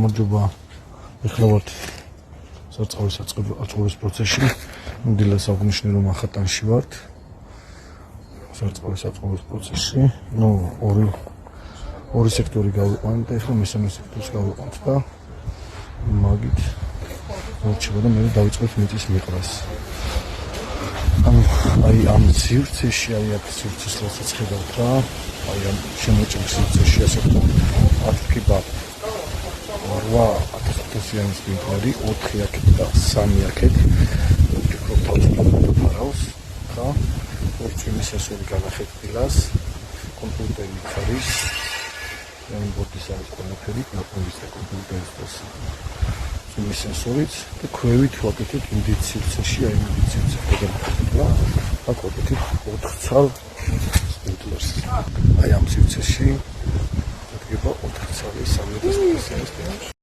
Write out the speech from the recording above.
გამარჯობა. ეხლა ვართ სარწყავის აწყობის პროცესში. დილას აღნიშნე რომ ახატანში ვართ. სარწყავის აწყობის პროცესში. ორი სექტორი გავიყვანეთ და ეხლა მესამე სექტორს გავიყვანთ და მაგით რჩება და მე დავიწყებ მიწის მიყრას. აი ამ სივრცეში, აი აქ სივრცეს რასაც ხედავთ რა, აი ამ შემოჭრილ სივრცეში ასე ვთქვათ, 10 კიბა 8,000 სპინტლერი, 4 აქეთ და 3 აქეთ. ვფიქრობ თავს ფარავს, ხა? ორწვიმის სენსორი განახეთ დილას, კომპიუტერი არის, ბორდის არის ყველაფერი, ნაპოლის და კომპიუტერის და წვიმის სენსორიც და ქვევით ვაკეთებ იმდით სივრცეში, აი იმდით სივრცეში გადავხატებლა, აქ ვაკეთებ 4 ცალ სპინტლერს. აი ამ სივრცეში დგება 4 ცალი 3,000 სპინტლერი.